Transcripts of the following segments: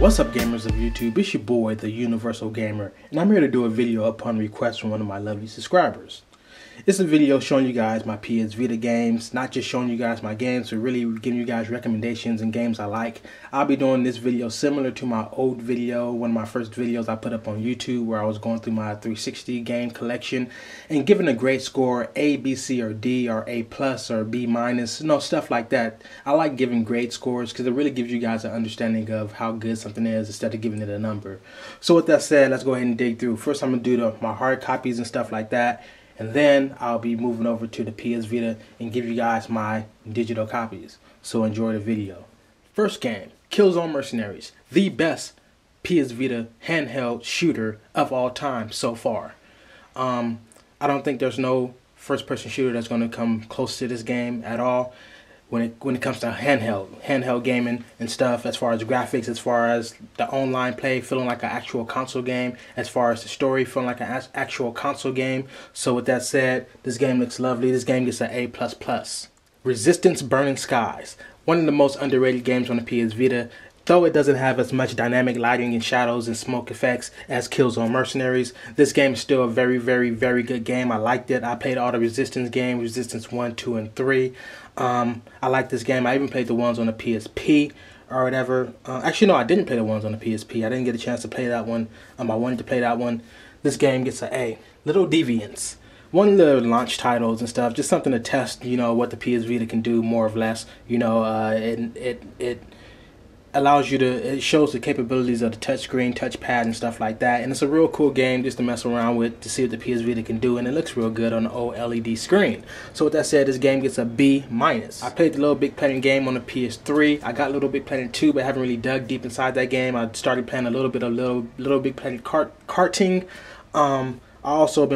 What's up, gamers of YouTube? It's your boy, the Universal Gamer, and I'm here to do a video upon request from one of my lovely subscribers. It's a video showing you guys my PS Vita games, not just showing you guys my games, but really giving you guys recommendations and games I like. I'll be doing this video similar to my old video, one of my first videos I put up on YouTube, where I was going through my 360 game collection and giving a grade score, A, B, C, or D, or A plus, or B minus, stuff like that. I like giving grade scores because it really gives you guys an understanding of how good something is instead of giving it a number. So with that said, let's go ahead and dig through. First, I'm going to do my hard copies and stuff like that. And then I'll be moving over to the PS Vita and give you guys my digital copies. So enjoy the video. First game, Killzone Mercenaries, the best PS Vita handheld shooter of all time so far. I don't think there's no first-person shooter that's going to come close to this game at all. When it comes to handheld gaming and stuff, as far as graphics, as far as the online play feeling like an actual console game, as far as the story feeling like an actual console game. So with that said, this game looks lovely. This game gets an A++. Resistance Burning Skies, one of the most underrated games on the PS Vita. Though it doesn't have as much dynamic lighting and shadows and smoke effects as Killzone Mercenaries, this game is still a very, very, very good game. I liked it. I played all the Resistance games, Resistance 1, 2, and 3. I like this game. I even played the ones on the PSP or whatever. Actually, no, I didn't play the ones on the PSP. I didn't get a chance to play that one. I wanted to play that one. This game gets an A. Little Deviants. One of the launch titles and stuff, just something to test, what the PS Vita can do, more or less. It allows you to, it shows the capabilities of the touchscreen, touchpad, and stuff like that. And it's a real cool game just to mess around with, to see what the PS Vita can do, and it looks real good on the OLED screen. So with that said, this game gets a B-. I played the Little Big Planet game on the PS3. I got Little Big Planet 2, but I haven't really dug deep inside that game. I started playing a little bit of Little Big Planet karting. I also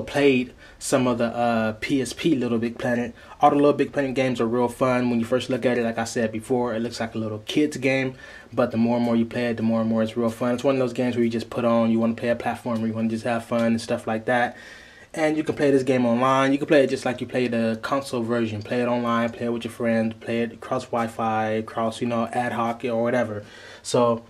played some of the PSP Little Big Planet. All the Little Big Planet games are real fun. When you first look at it, like I said before, it looks like a little kid's game. But the more and more you play it, the more and more it's real fun. It's one of those games where you just put on, you want to play a platformer, you want to just have fun and stuff like that. And you can play this game online. You can play it just like you play the console version. Play it online, play it with your friends, play it across Wi-Fi, across, ad hoc or whatever. So,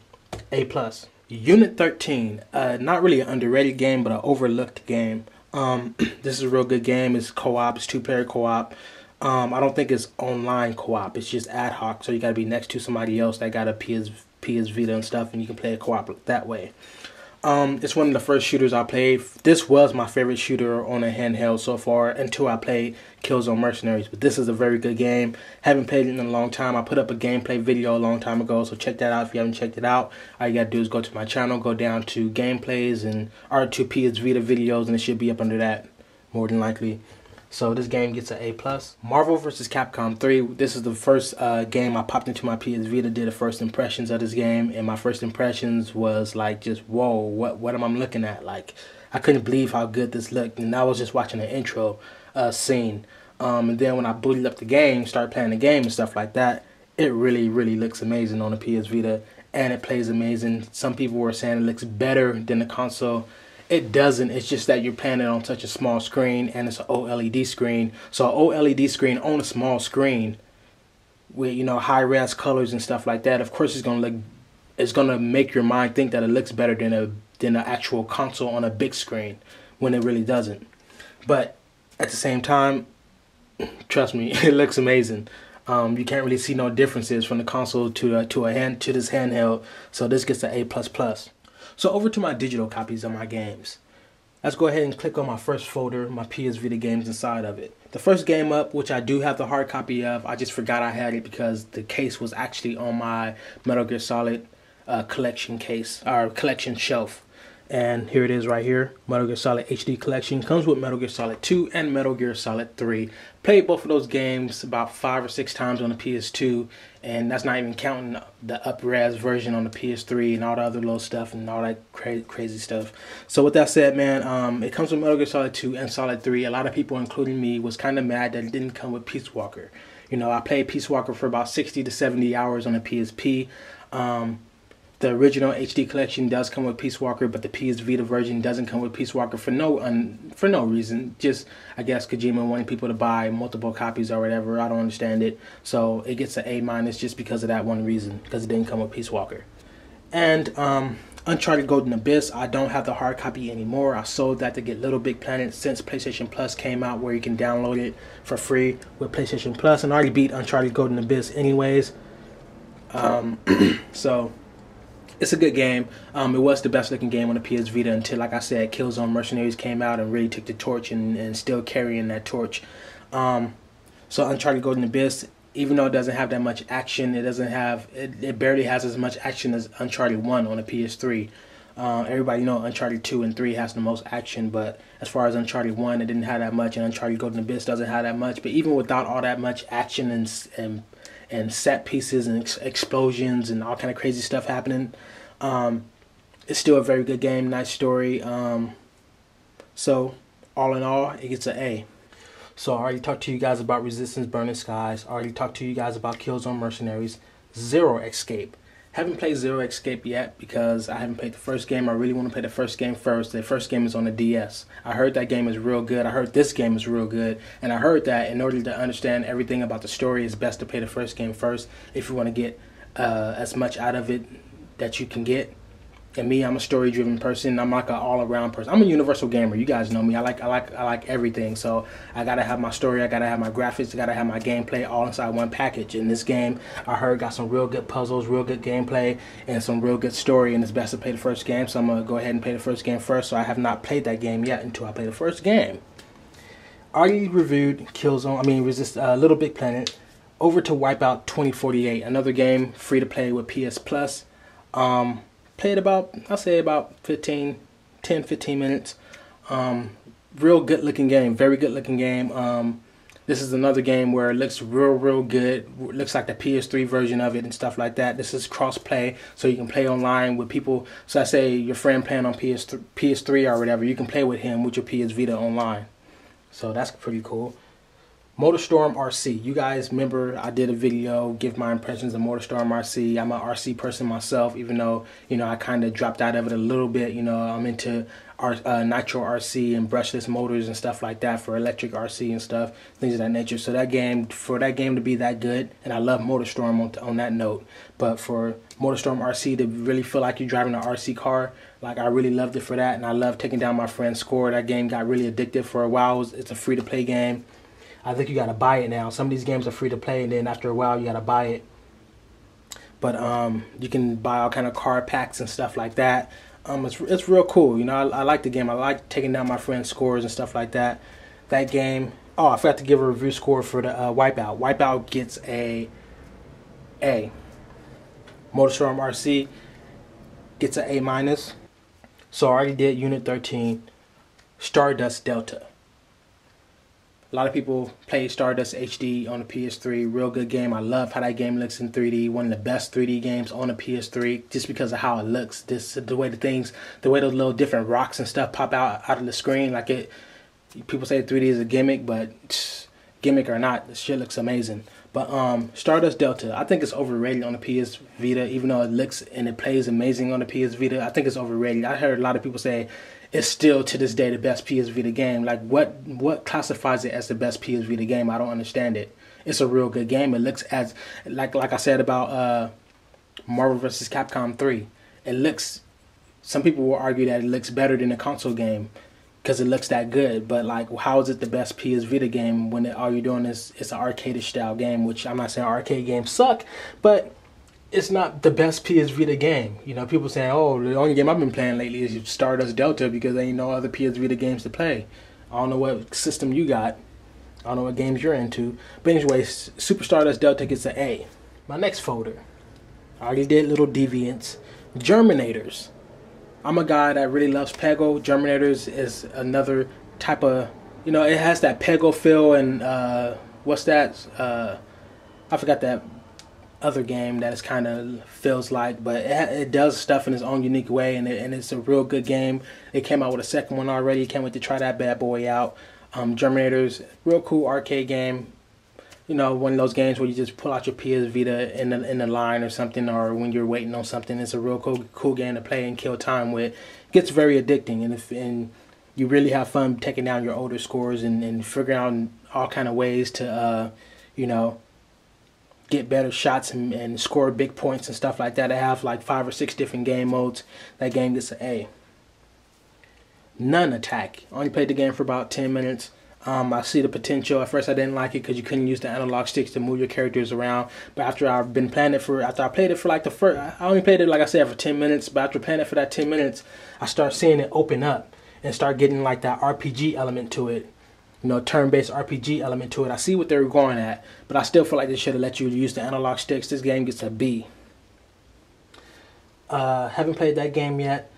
A+. Unit 13, not really an underrated game, but an overlooked game. This is a real good game. It's co-op. It's two-player co-op. I don't think it's online co-op. It's just ad hoc. So you got to be next to somebody else that got a PS Vita and stuff, and you can play a co-op that way. It's one of the first shooters I played. This was my favorite shooter on a handheld so far until I played Killzone Mercenaries. But this is a very good game. Haven't played it in a long time. I put up a gameplay video a long time ago, so check that out if you haven't checked it out. All you gotta do is go to my channel, go down to gameplays and or to PS Vita videos, and it should be up under that, more than likely. So this game gets an A+. Marvel vs. Capcom 3. This is the first game I popped into my PS Vita, did the first impressions of this game, and my first impressions was like, just whoa, what am I looking at? Like, I couldn't believe how good this looked, and I was just watching the intro scene. And then when I booted up the game, started playing the game and stuff like that, it really, really looks amazing on the PS Vita, and it plays amazing. Some people were saying it looks better than the console. It doesn't. It's just that you're playing it on such a small screen, and it's an OLED screen. So an OLED screen on a small screen with high-res colors and stuff like that, of course it's gonna make your mind think that it looks better than an actual console on a big screen, when it really doesn't. But at the same time, trust me, it looks amazing. You can't really see no differences from the console to this handheld. So this gets an A++. So over to my digital copies of my games. Let's go ahead and click on my first folder, my PS Vita games inside of it. The first game up, which I do have the hard copy of, I just forgot I had it because the case was actually on my Metal Gear Solid collection case, or collection shelf. And here it is right here, Metal Gear Solid HD Collection. Comes with Metal Gear Solid 2 and Metal Gear Solid 3. Played both of those games about 5 or 6 times on the PS2, and that's not even counting the up-res version on the PS3 and all the other little stuff and all that crazy stuff. So with that said, man, it comes with Metal Gear Solid 2 and Solid 3. A lot of people, including me, was kind of mad that it didn't come with Peace Walker. I played Peace Walker for about 60 to 70 hours on the PSP. The original HD collection does come with Peace Walker, but the PS Vita version doesn't come with Peace Walker for no reason. Just, I guess, Kojima wanting people to buy multiple copies or whatever. I don't understand it. So it gets an A- just because of that one reason, because it didn't come with Peace Walker. And Uncharted Golden Abyss, I don't have the hard copy anymore. I sold that to get Little Big Planet since PlayStation Plus came out, where you can download it for free with PlayStation Plus. And I already beat Uncharted Golden Abyss anyways. So it's a good game. It was the best looking game on the PS Vita until, like I said, Killzone Mercenaries came out and really took the torch and still carrying that torch. So Uncharted Golden Abyss, even though it doesn't have that much action, it barely has as much action as Uncharted 1 on the PS3. Everybody know Uncharted 2 and 3 has the most action, but as far as Uncharted 1, it didn't have that much, and Uncharted Golden Abyss doesn't have that much. But even without all that much action and set pieces and explosions and all kind of crazy stuff happening, it's still a very good game, nice story. So all in all, it gets an A. So I already talked to you guys about Resistance Burning Skies. I already talked to you guys about Killzone Mercenaries. Zero Escape. Haven't played Zero Escape yet because I haven't played the first game. I really want to play the first game first. The first game is on the DS. I heard that game is real good. I heard this game is real good. And I heard that in order to understand everything about the story, it's best to play the first game first if you want to get as much out of it that you can get. And me, I'm a story-driven person. I'm like an all-around person. I'm a universal gamer. You guys know me. I like everything. So I gotta have my story. I gotta have my graphics. I gotta have my gameplay all inside one package. And this game, I heard, got some real good puzzles, real good gameplay, and some real good story. And it's best to play the first game. So I'm gonna go ahead and play the first game first. So I have not played that game yet until I play the first game. Already reviewed Killzone. Little Big Planet. Over to Wipeout 2048, another game free to play with PS Plus. Played about, I'll say about 10, 15 minutes. Real good looking game, very good looking game. This is another game where it looks real good. Looks like the PS3 version of it and stuff like that. This is cross play, so you can play online with people. So I say your friend playing on PS3 or whatever, you can play with him with your PS Vita online. So that's pretty cool. MotorStorm RC. You guys remember I did a video, give my impressions of MotorStorm RC. I'm an RC person myself, even though, you know, I kind of dropped out of it a little bit. You know, I'm into nitro RC and brushless motors and stuff like that for electric RC and stuff, things of that nature. So that game, for that game to be that good, and I love MotorStorm on that note, but for MotorStorm RC to really feel like you're driving an RC car, like I really loved it for that, and I love taking down my friend's score. That game got really addictive for a while. It's a free-to-play game. I think you gotta buy it now. Some of these games are free to play, and then after a while you gotta buy it. But you can buy all kind of card packs and stuff like that. It's real cool. You know, I like the game. I like taking down my friends' scores and stuff like that. That game. Oh, I forgot to give a review score for the Wipeout. Wipeout gets a A. MotorStorm RC gets an A-. So I already did Unit 13. Stardust Delta. A lot of people play Stardust HD on the PS3. Real good game. I love how that game looks in 3D. One of the best 3D games on the PS3, just because of how it looks. The way those little different rocks and stuff pop out of the screen. Like it, people say 3D is a gimmick, but gimmick or not, this shit looks amazing. But Stardust Delta, I think it's overrated on the PS Vita, even though it looks and it plays amazing on the PS Vita. I think it's overrated. I heard a lot of people say it's still to this day the best PS Vita game. Like what classifies it as the best PS Vita game? I don't understand it. It's a real good game. It looks as like I said about Marvel vs. Capcom 3. It looks. Some people will argue that it looks better than a console game because it looks that good. But like, how is it the best PS Vita game when all you're doing is it's an arcade style game? Which I'm not saying arcade games suck, but it's not the best PS Vita game. You know, people saying, oh, the only game I've been playing lately is Stardust Delta because there ain't no other PS Vita games to play. I don't know what system you got. I don't know what games you're into. But anyway, Super Stardust Delta gets an A. My next folder. I already did Little Deviants. Germinators. I'm a guy that really loves Peggle. Germinators is another type of, you know, it has that Peggle feel and, what's that? I forgot that other game that it kind of feels like, but it does stuff in its own unique way, and it's a real good game. It came out with a second one already. Can't wait to try that bad boy out. Germinators, real cool arcade game. You know, one of those games where you just pull out your PS Vita in the line or something, or when you're waiting on something. It's a real cool game to play and kill time with. It gets very addicting, and you really have fun taking down your older scores and figuring out all kind of ways to, you know, get better shots and score big points and stuff like that. I have like 5 or 6 different game modes. That game gets an A. None attack. I only played the game for about 10 minutes. I see the potential. At first I didn't like it because you couldn't use the analog sticks to move your characters around. But after I played it for like the first, I only played it, like I said, for 10 minutes. But after playing it for that 10 minutes, I start seeing it open up and start getting like that RPG element to it. You know, turn-based RPG element to it. I see what they were going at, but I still feel like they should have let you use the analog sticks. This game gets a B. Haven't played that game yet.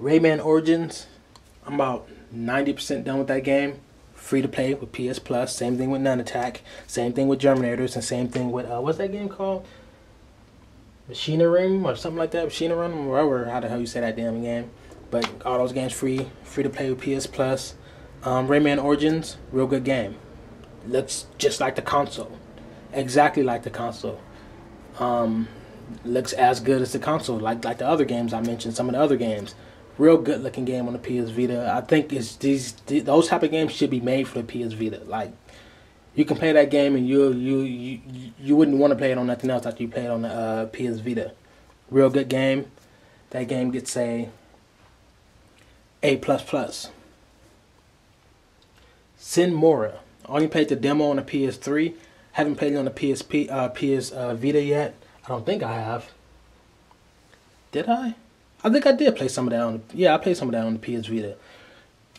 Rayman Origins, I'm about 90% done with that game. Free to play with PS Plus. Same thing with None Attack. Same thing with Germinators, and same thing with what's that game called? Machinery or something like that. Machinery, whatever. How the hell you say that damn game? But all those games free to play with PS Plus. Rayman Origins, real good game. Looks just like the console, exactly like the console. Looks as good as the console, like the other games I mentioned. Some of the other games. Real good looking game on the PS Vita. I think it's those type of games should be made for the PS Vita. Like, you can play that game and you wouldn't want to play it on nothing else after you play it on the PS Vita. Real good game. That game gets a A++. Sin Mora. Only played the demo on the PS3. Haven't played it on the PS Vita yet. I don't think I have. Did I? I think I did play some of that on the, yeah, I played some of that on the PS Vita.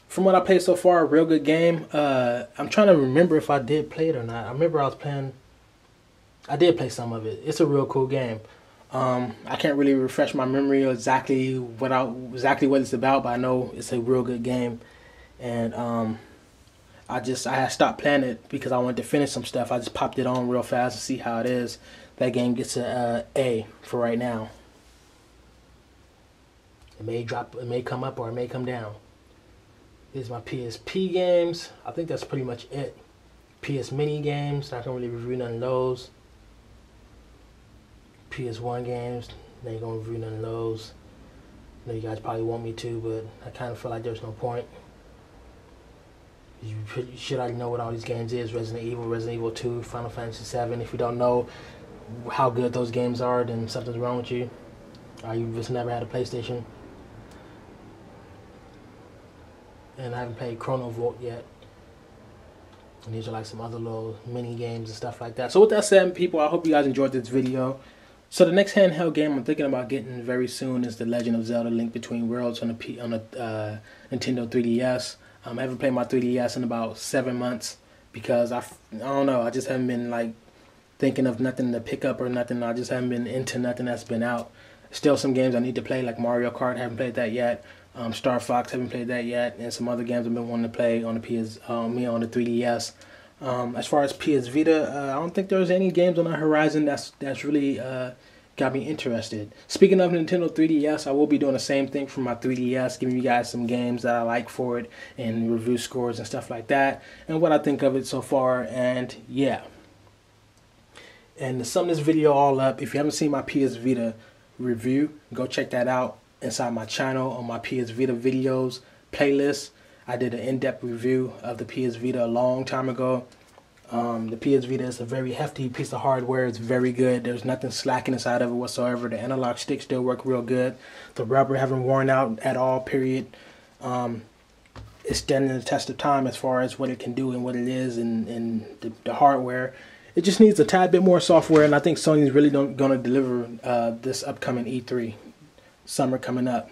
From what I played so far, a real good game. I'm trying to remember if I did play it or not. I remember I did play some of it. It's a real cool game. I can't really refresh my memory of exactly what it's about, but I know it's a real good game. And I had stopped playing it because I wanted to finish some stuff. I just popped it on real fast to see how it is. That game gets a A for right now. It may drop, it may come up, or it may come down. These are my PSP games. I think that's pretty much it. PS Mini games, I can't really review none of those. PS1 games, I ain't gonna review none of those. I know you guys probably want me to, but I kind of feel like there's no point. You should already know what all these games is. Resident Evil 2, Final Fantasy 7. If you don't know how good those games are, then something's wrong with you. Or you just never had a PlayStation. And I haven't played Chrono Volt yet. And these are like some other little mini games and stuff like that. So with that said, people, I hope you guys enjoyed this video. So the next handheld game I'm thinking about getting very soon is The Legend of Zelda: Link Between Worlds on the Nintendo 3DS. I haven't played my 3DS in about 7 months because I don't know, I just haven't been like thinking of nothing to pick up or nothing. I just haven't been into nothing that's been out. Still some games I need to play, like Mario Kart, haven't played that yet. Star Fox, haven't played that yet, and some other games I've been wanting to play on the on the 3DS. As far as PS Vita, I don't think there's any games on the horizon that's really got me interested. Speaking of Nintendo 3DS, I will be doing the same thing for my 3DS, giving you guys some games that I like for it and review scores and stuff like that, and what I think of it so far. And yeah. And to sum this video all up, if you haven't seen my PS Vita review, go check that out inside my channel on my PS Vita videos playlist. I did an in-depth review of the PS Vita a long time ago. The PS Vita is a very hefty piece of hardware. It's very good. There's nothing slacking inside of it whatsoever. The analog sticks still work real good. The rubber haven't worn out at all, period. It's standing the test of time as far as what it can do and what it is, and the hardware. It just needs a tad bit more software, and I think Sony's really going to deliver this upcoming E3. Summer coming up.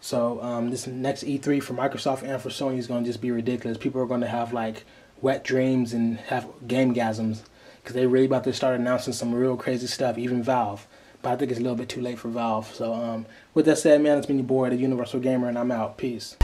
So this next E3 for Microsoft and for Sony is going to just be ridiculous. People are going to have like wet dreams and have game-gasms because they're really about to start announcing some real crazy stuff, even Valve. But I think it's a little bit too late for Valve. So with that said, man, it's been your boy, the Universal Gamer, and I'm out. Peace.